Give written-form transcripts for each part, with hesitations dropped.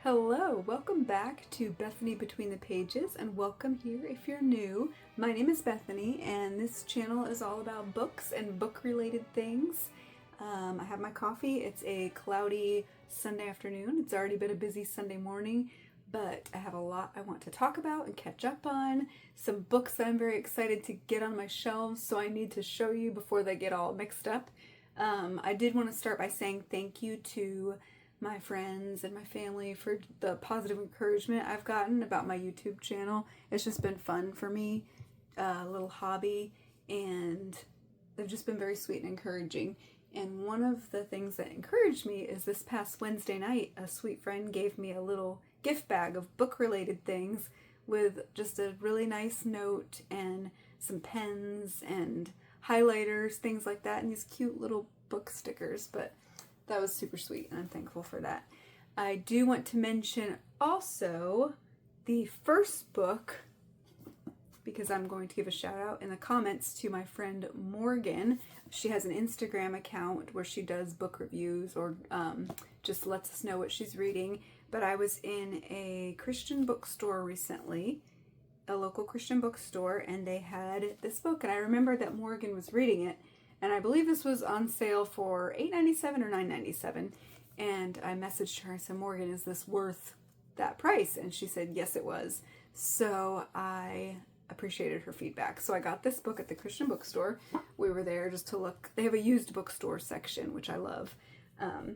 Hello, welcome back to Bethany Between the Pages, and welcome here if you're new. My name is Bethany, and this channel is all about books and book-related things. I have my coffee. It's a cloudy Sunday afternoon. It's already been a busy Sunday morning, but I have a lot I want to talk about and catch up on. Some books that I'm very excited to get on my shelves, so I need to show you before they get all mixed up. I did want to start by saying thank you to my friends and my family for the positive encouragement I've gotten about my YouTube channel. It's just been fun for me, a little hobby, and they've just been very sweet and encouraging. And one of the things that encouraged me is this past Wednesday night, a sweet friend gave me a little gift bag of book-related things with just a really nice note and some pens and highlighters, things like that, and these cute little book stickers. But that was super sweet, and I'm thankful for that. I do want to mention also the first book, because I'm going to give a shout out in the comments to my friend Morgan. She has an Instagram account where she does book reviews or just lets us know what she's reading. But I was in a Christian bookstore recently, a local Christian bookstore, and they had this book, and I remember that Morgan was reading it. And I believe this was on sale for $8.97 or $9.97. And I messaged her. I said, Morgan, is this worth that price? And she said, yes, it was. So I appreciated her feedback. So I got this book at the Christian bookstore. We were there just to look. They have a used bookstore section, which I love.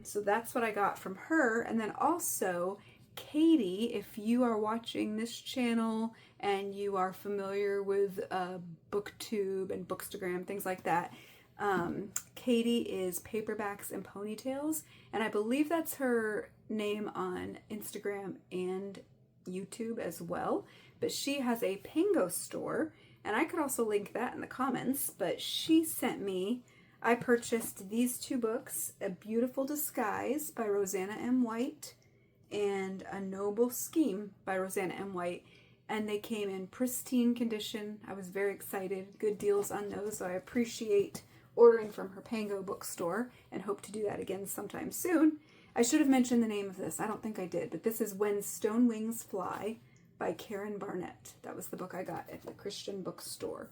So that's what I got from her. And then also, Katie, if you are watching this channel and you are familiar with BookTube and Bookstagram, things like that, Katie is Paperbacks and Ponytails, and I believe that's her name on Instagram and YouTube as well. But she has a Pango store, and I could also link that in the comments. But she sent me, I purchased these two books, A Beautiful Disguise by Rosanna M. White and A Noble Scheme by Rosanna M. White. And they came in pristine condition. I was very excited. Good deals on those, so I appreciate ordering from her Pango bookstore and hope to do that again sometime soon. I should have mentioned the name of this. I don't think I did, but this is When Stone Wings Fly by Karen Barnett. That was the book I got at the Christian bookstore.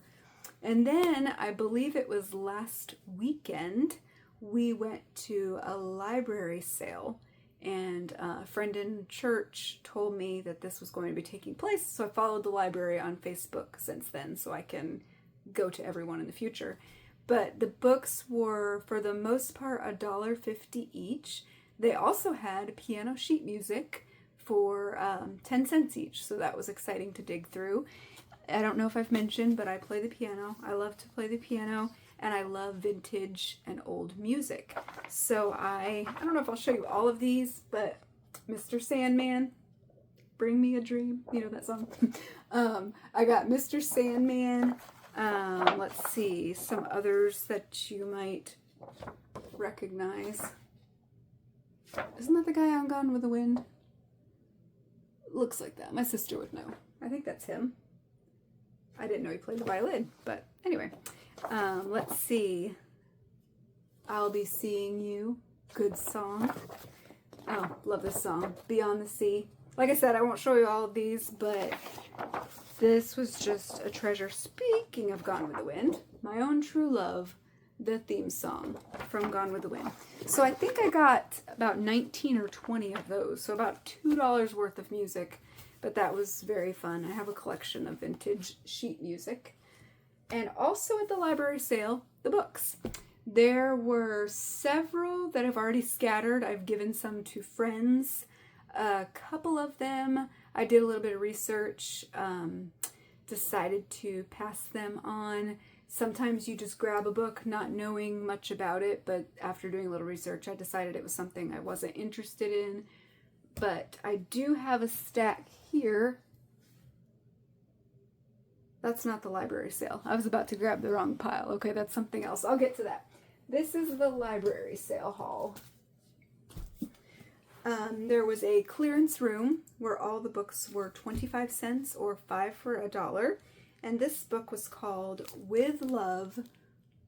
And then I believe it was last weekend, we went to a library sale, and a friend in church told me that this was going to be taking place, so I followed the library on Facebook since then so I can go to everyone in the future. But the books were, for the most part, $1.50 each. They also had piano sheet music for 10 cents each, so that was exciting to dig through. I don't know if I've mentioned, but I play the piano. I love to play the piano, and I love vintage and old music. So I don't know if I'll show you all of these, but Mr. Sandman, Bring Me a Dream, you know that song? I got Mr. Sandman. Let's see, some others that you might recognize. Isn't that the guy on Gone with the Wind? Looks like that. My sister would know. I think that's him. I didn't know he played the violin, but anyway. Let's see. I'll Be Seeing You. Good song. Oh, love this song. Beyond the Sea. Like I said, I won't show you all of these, but this was just a treasure. Speaking of Gone with the Wind, My Own True Love, the theme song from Gone with the Wind. So I think I got about 19 or 20 of those, so about $2 worth of music, but that was very fun. I have a collection of vintage sheet music. And also at the library sale, the books. There were several that have already scattered. I've given some to friends. A couple of them, I did a little bit of research, decided to pass them on. Sometimes you just grab a book not knowing much about it, but after doing a little research, I decided it was something I wasn't interested in. But I do have a stack here. That's not the library sale. I was about to grab the wrong pile. Okay, that's something else. I'll get to that. This is the library sale haul. There was a clearance room where all the books were 25 cents or 5 for $1. And this book was called With Love,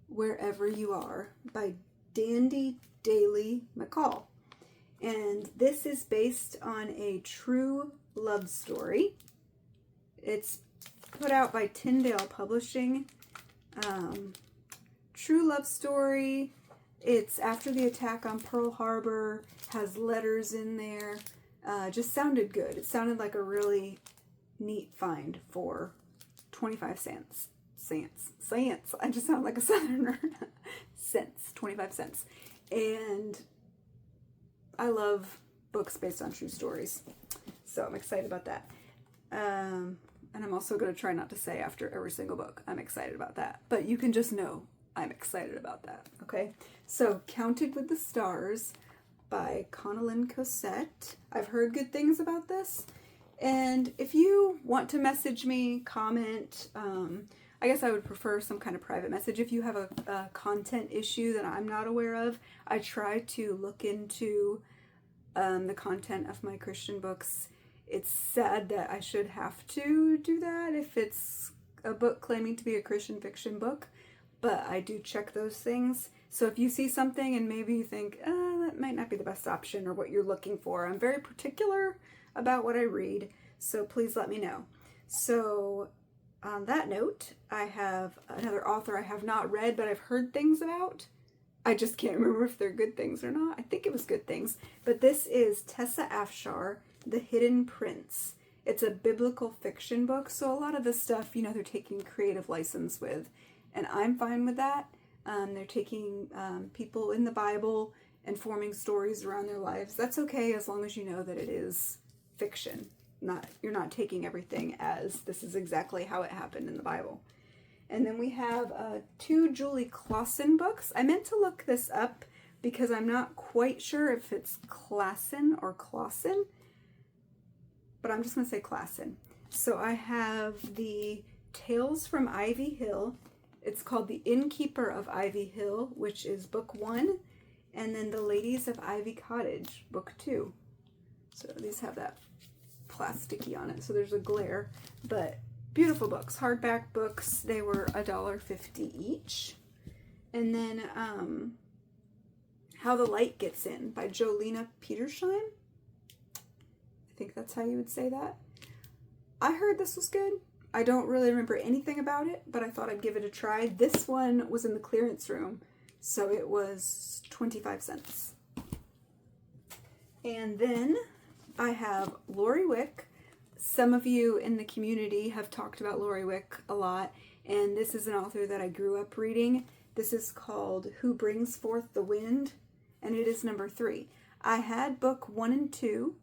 Wherever You Are by Dandy Daly McCall. And this is based on a true love story. It's put out by Tyndale Publishing. True love story. It's after the attack on Pearl Harbor, has letters in there. Just sounded good. It sounded like a really neat find for 25 cents. Cents. I just sound like a southerner. Cents. 25 cents. And I love books based on true stories. So I'm excited about that. And I'm also going to try not to say after every single book, I'm excited about that. But you can just know I'm excited about that, okay? So, Counted with the Stars by Connelyn Cosette. I've heard good things about this. And if you want to message me, comment, I guess I would prefer some kind of private message. If you have a content issue that I'm not aware of, I try to look into the content of my Christian books. It's sad that I should have to do that if it's a book claiming to be a Christian fiction book, but I do check those things. So if you see something and maybe you think, that might not be the best option or what you're looking for, I'm very particular about what I read, so please let me know. So on that note, I have another author I have not read, but I've heard things about. I just can't remember if they're good things or not. I think it was good things. But this is Tessa Afshar, The Hidden Prince. It's a biblical fiction book, so a lot of the stuff, they're taking creative license with, and I'm fine with that. They're taking people in the Bible and forming stories around their lives. That's okay as long as you know that it is fiction. You're not taking everything as this is exactly how it happened in the Bible. And then we have 2 Julie Clausen books. I meant to look this up because I'm not quite sure if it's Clausen or Clausen, but I'm just going to say Clausen. So I have the Tales from Ivy Hill. It's called The Innkeeper of Ivy Hill, which is book 1, and then The Ladies of Ivy Cottage, book 2. So these have that plasticky on it, so there's a glare, but beautiful books, hardback books. They were $1.50 each. And then How the Light Gets In by Jolena Petersheim. I think that's how you would say that. I heard this was good. I don't really remember anything about it, but I thought I'd give it a try. This one was in the clearance room, so it was 25 cents. And then I have Lori Wick. Some of you in the community have talked about Lori Wick a lot, and this is an author that I grew up reading. This is called Who Brings Forth the Wind, and it is number 3. I had book 1 and 2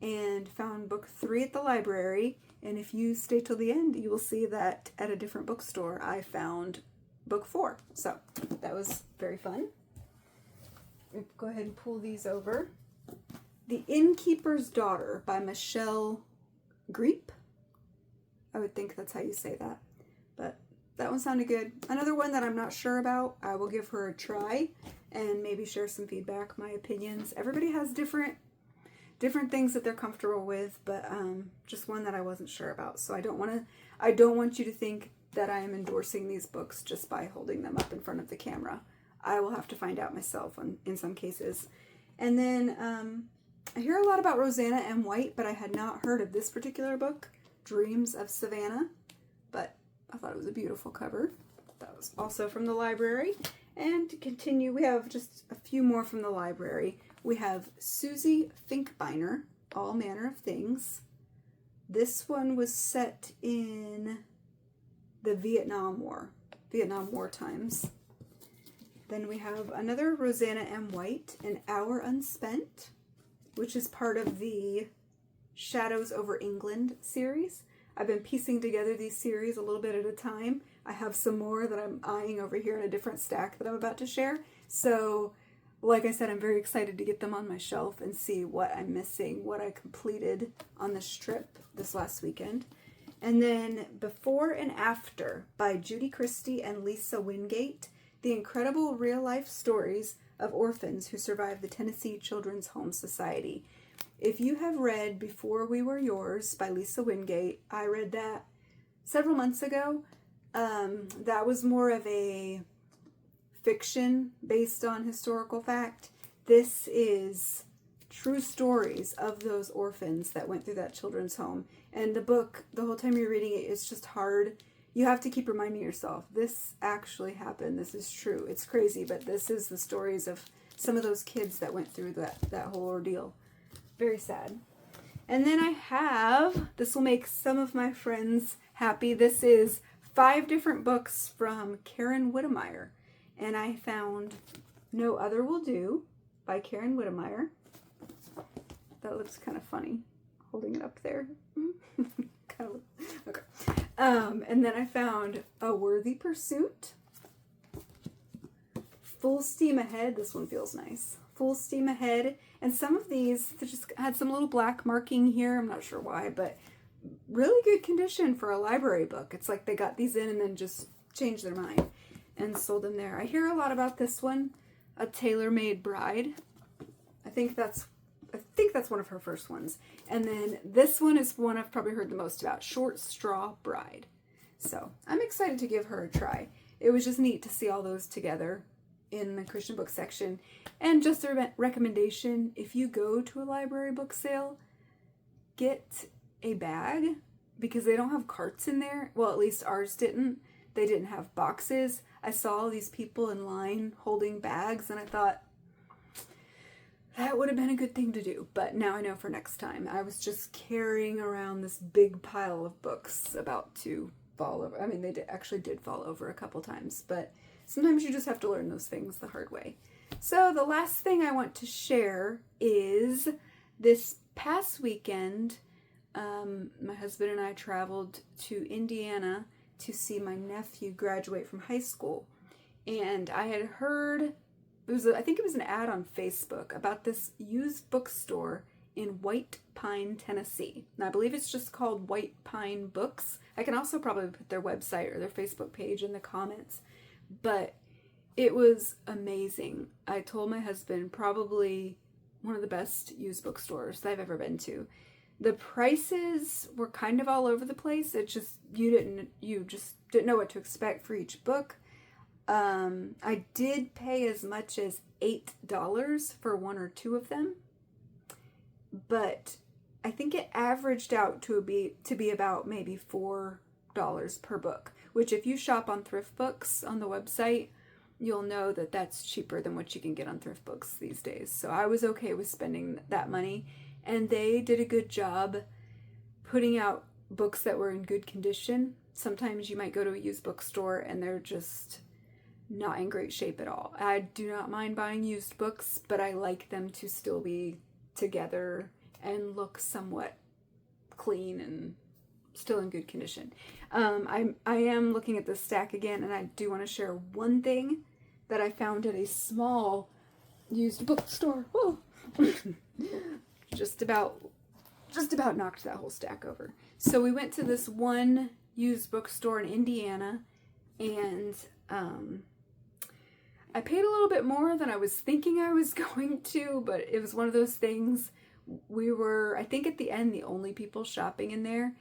and found book 3 at the library, and if you stay till the end, you will see that at a different bookstore I found book 4. So that was very fun. Go ahead and pull these over. The Innkeeper's Daughter by Michelle Greep. I would think that's how you say that. But that one sounded good. Another one that I'm not sure about, I will give her a try and maybe share some feedback, my opinions. Everybody has different things that they're comfortable with, but just one that I wasn't sure about. So I don't want you to think that I am endorsing these books just by holding them up in front of the camera. I will have to find out myself in some cases. And then I hear a lot about Rosanna M. White, but I had not heard of this particular book, Dreams of Savannah, but I thought it was a beautiful cover. That was also from the library. And to continue, we have just a few more from the library. We have Susie Finkbeiner, All Manner of Things. This one was set in the Vietnam War times. Then we have another Rosanna M. White, An Hour Unspent, which is part of the Shadows Over England series. I've been piecing together these series a little bit at a time. I have some more that I'm eyeing over here in a different stack that I'm about to share. So, like I said, I'm very excited to get them on my shelf and see what I'm missing, what I completed on this trip this last weekend. And then Before and After by Judy Christie and Lisa Wingate, the incredible real-life stories of orphans who survived the Tennessee Children's Home Society. If you have read Before We Were Yours by Lisa Wingate, I read that several months ago. That was more of a fiction based on historical fact. This is true stories of those orphans that went through that children's home. And the book, the whole time you're reading it, it's just hard. You have to keep reminding yourself, this actually happened. This is true. It's crazy, but this is the stories of some of those kids that went through that whole ordeal. Very sad. And then I have, this will make some of my friends happy. This is 5 different books from Karen Whittemire. And I found No Other Will Do by Karen Whittemire. That looks kind of funny, holding it up there. Kind of, okay. And then I found A Worthy Pursuit, Full Steam Ahead. This one feels nice. Full Steam Ahead. And some of these, they just had some little black marking here. I'm not sure why, but really good condition for a library book. It's like they got these in and then just changed their mind and sold them there. I hear a lot about this one, A Tailor-Made Bride. I think that's one of her first ones. And then this one is one I've probably heard the most about, Short Straw Bride. So I'm excited to give her a try. It was just neat to see all those together in the Christian book section. And just a recommendation, if you go to a library book sale, get a bag, because they don't have carts in there. Well, at least ours didn't. They didn't have boxes. I saw all these people in line holding bags, and I thought, that would have been a good thing to do, but now I know for next time. I was just carrying around this big pile of books about to fall over. I mean, they actually did fall over a couple times, but sometimes you just have to learn those things the hard way. So the last thing I want to share is this past weekend, my husband and I traveled to Indiana to see my nephew graduate from high school. And I had heard, I think it was an ad on Facebook about this used bookstore in White Pine, Tennessee. And I believe it's just called White Pine Books. I can also probably put their website or their Facebook page in the comments. But it was amazing. I told my husband, probably one of the best used bookstores that I've ever been to. The prices were kind of all over the place. It just, you just didn't know what to expect for each book. I did pay as much as $8 for 1 or 2 of them, but I think it averaged out to be about maybe $4 per book, which if you shop on Thrift Books on the website, you'll know that that's cheaper than what you can get on Thrift Books these days. So I was okay with spending that money, and they did a good job putting out books that were in good condition. Sometimes you might go to a used bookstore and they're just not in great shape at all. I do not mind buying used books, but I like them to still be together and look somewhat clean and still in good condition. I am looking at this stack again, and I do want to share one thing that I found at a small used bookstore. Whoa. just about knocked that whole stack over. So we went to this one used bookstore in Indiana, and I paid a little bit more than I was thinking I was going to, but it was one of those things. We were, I think at the end, the only people shopping in there,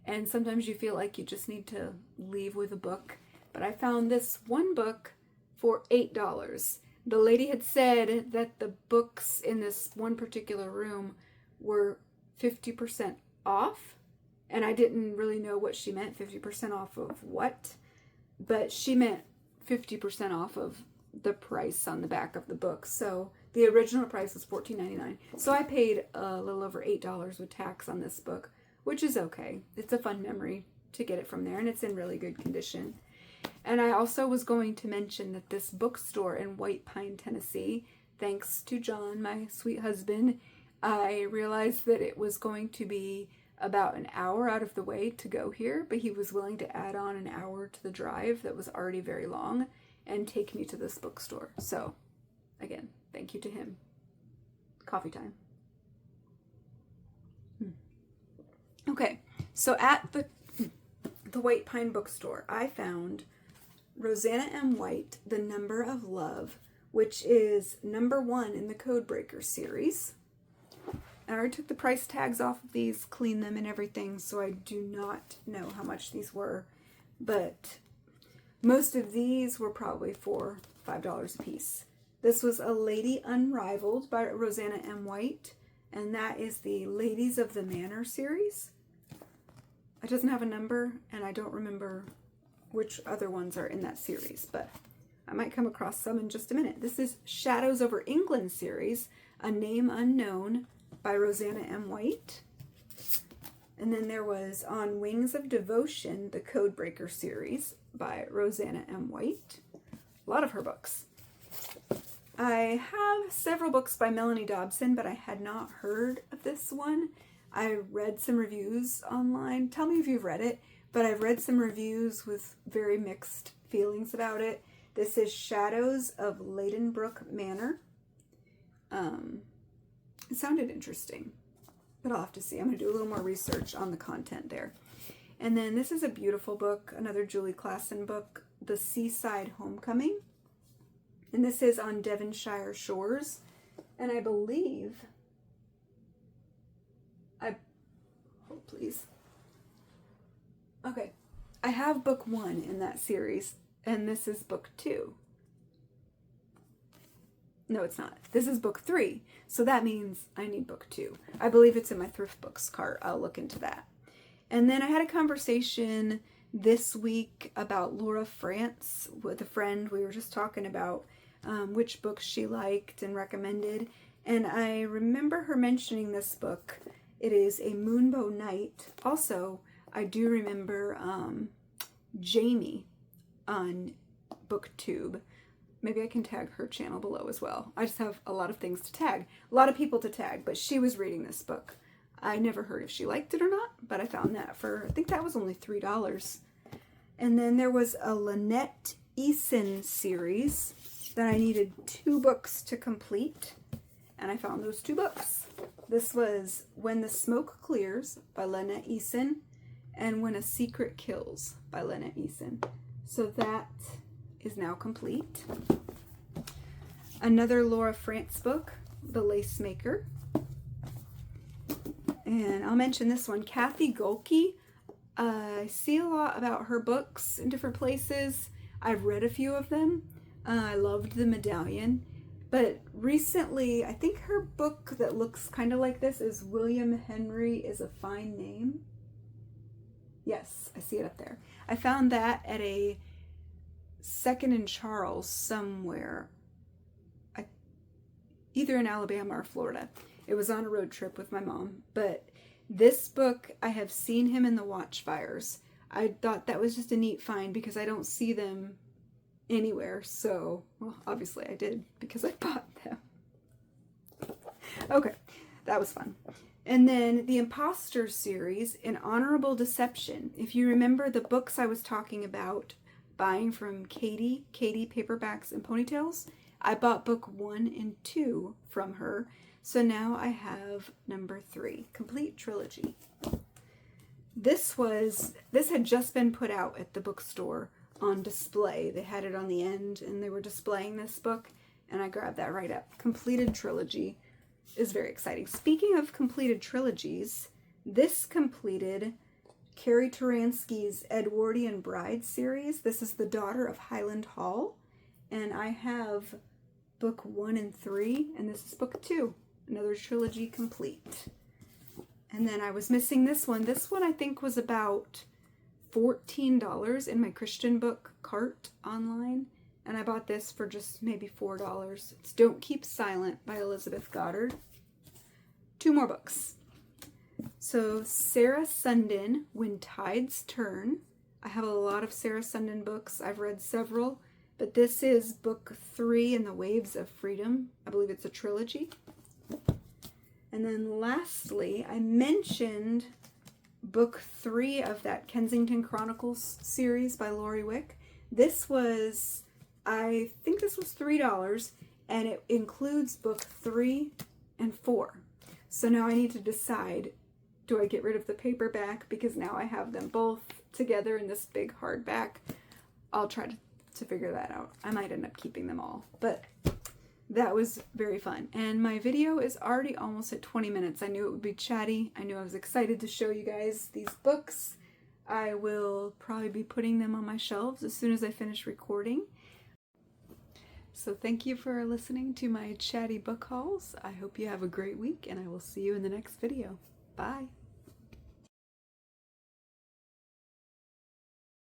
and sometimes you feel like you just need to leave with a book. But I found this one book for $8. The lady had said that the books in this one particular room were 50% off, and I didn't really know what she meant, 50% off of what, but she meant 50% off of the price on the back of the book. So the original price was $14.99. So I paid a little over $8 with tax on this book, which is okay. It's a fun memory to get it from there, and it's in really good condition. And I also was going to mention that this bookstore in White Pine, Tennessee, thanks to John, my sweet husband, I realized that it was going to be about an hour out of the way to go here, but he was willing to add on an hour to the drive that was already very long and take me to this bookstore. So, again, thank you to him. Coffee time. Okay, so at the White Pine bookstore, I found Rosanna M. White, The Number of Love, which is number 1 in the Codebreaker series. I already took the price tags off of these, cleaned them and everything, so I do not know how much these were, but most of these were probably for $5 a piece. This was A Lady Unrivaled by Rosanna M. White. and that is the Ladies of the Manor series. It doesn't have a number, and I don't remember which other ones are in that series, but I might come across some in just a minute. This is Shadows Over England series, A Name Unknown by Rosanna M. White. And then there was On Wings of Devotion, the Codebreaker series by Rosanna M. White. A lot of her books. I have several books by Melanie Dobson, but I had not heard of this one. I read some reviews online. Tell me if you've read it, but I've read some reviews with very mixed feelings about it. This is Shadows of Ladenbrook Manor. It sounded interesting, but I'll have to see. I'm going to do a little more research on the content there. And then this is a beautiful book, another Julie Klassen book, The Seaside Homecoming. And this is on Devonshire shores. And I believe, oh please. Okay, I have book 1 in that series, and this is book 2. No, it's not. This is book 3, so that means I need book 2. I believe it's in my thrift books cart. I'll look into that. And then I had a conversation this week about Laura France with a friend. We were just talking about which books she liked and recommended. And I remember her mentioning this book. It is A Moonbow Night. Also, I do remember Jamie on BookTube. Maybe I can tag her channel below as well. I just have a lot of things to tag. A lot of people to tag, but she was reading this book. I never heard if she liked it or not, but I found that for, I think that was only $3. And then there was a Lynette Eason series that I needed 2 books to complete, and I found those 2 books. This was When the Smoke Clears by Lynette Eason and When a Secret Kills by Lynette Eason. So that is now complete. Another Laura France book, The Lace Maker. And I'll mention this one, Kathy Golke. I see a lot about her books in different places. I've read a few of them. I loved The Medallion. But recently, I think her book that looks kind of like this is William Henry is a Fine Name. Yes, I see it up there. I found that at a Second and Charles somewhere, either in Alabama or Florida. It was on a road trip with my mom, but this book, I have seen him in the Watchfires. I thought that was just a neat find because I don't see them anywhere, so, well, obviously I did because I bought them. Okay, that was fun. And then the Imposter series, An Honorable Deception. If you remember the books I was talking about buying from Katie Paperbacks and Ponytails, I bought book 1 and 2 from her. So now I have number 3, complete trilogy. This had just been put out at the bookstore on display. They had it on the end and they were displaying this book and I grabbed that right up. Completed trilogy is very exciting. Speaking of completed trilogies, this completed Carrie Turansky's Edwardian Bride series. This is The Daughter of Highland Hall, and I have book 1 and 3, and this is book 2, another trilogy complete. And then I was missing this one. This one I think was about $14 in my Christian book cart online, and I bought this for just maybe $4. It's Don't Keep Silent by Elizabeth Goddard. 2 more books. So Sarah Sundin, When Tides Turn. I have a lot of Sarah Sundin books. I've read several, but this is book 3 in the Waves of Freedom. I believe it's a trilogy. And then lastly, I mentioned book 3 of that Kensington Chronicles series by Lori Wick. This was, I think this was $3, and it includes book 3 and 4. So now I need to decide, do I get rid of the paperback because now I have them both together in this big hardback? I'll try to figure that out. I might end up keeping them all, but that was very fun. And my video is already almost at 20 minutes. I knew it would be chatty. I knew I was excited to show you guys these books. I will probably be putting them on my shelves as soon as I finish recording. So thank you for listening to my chatty book hauls. I hope you have a great week, and I will see you in the next video. Bye!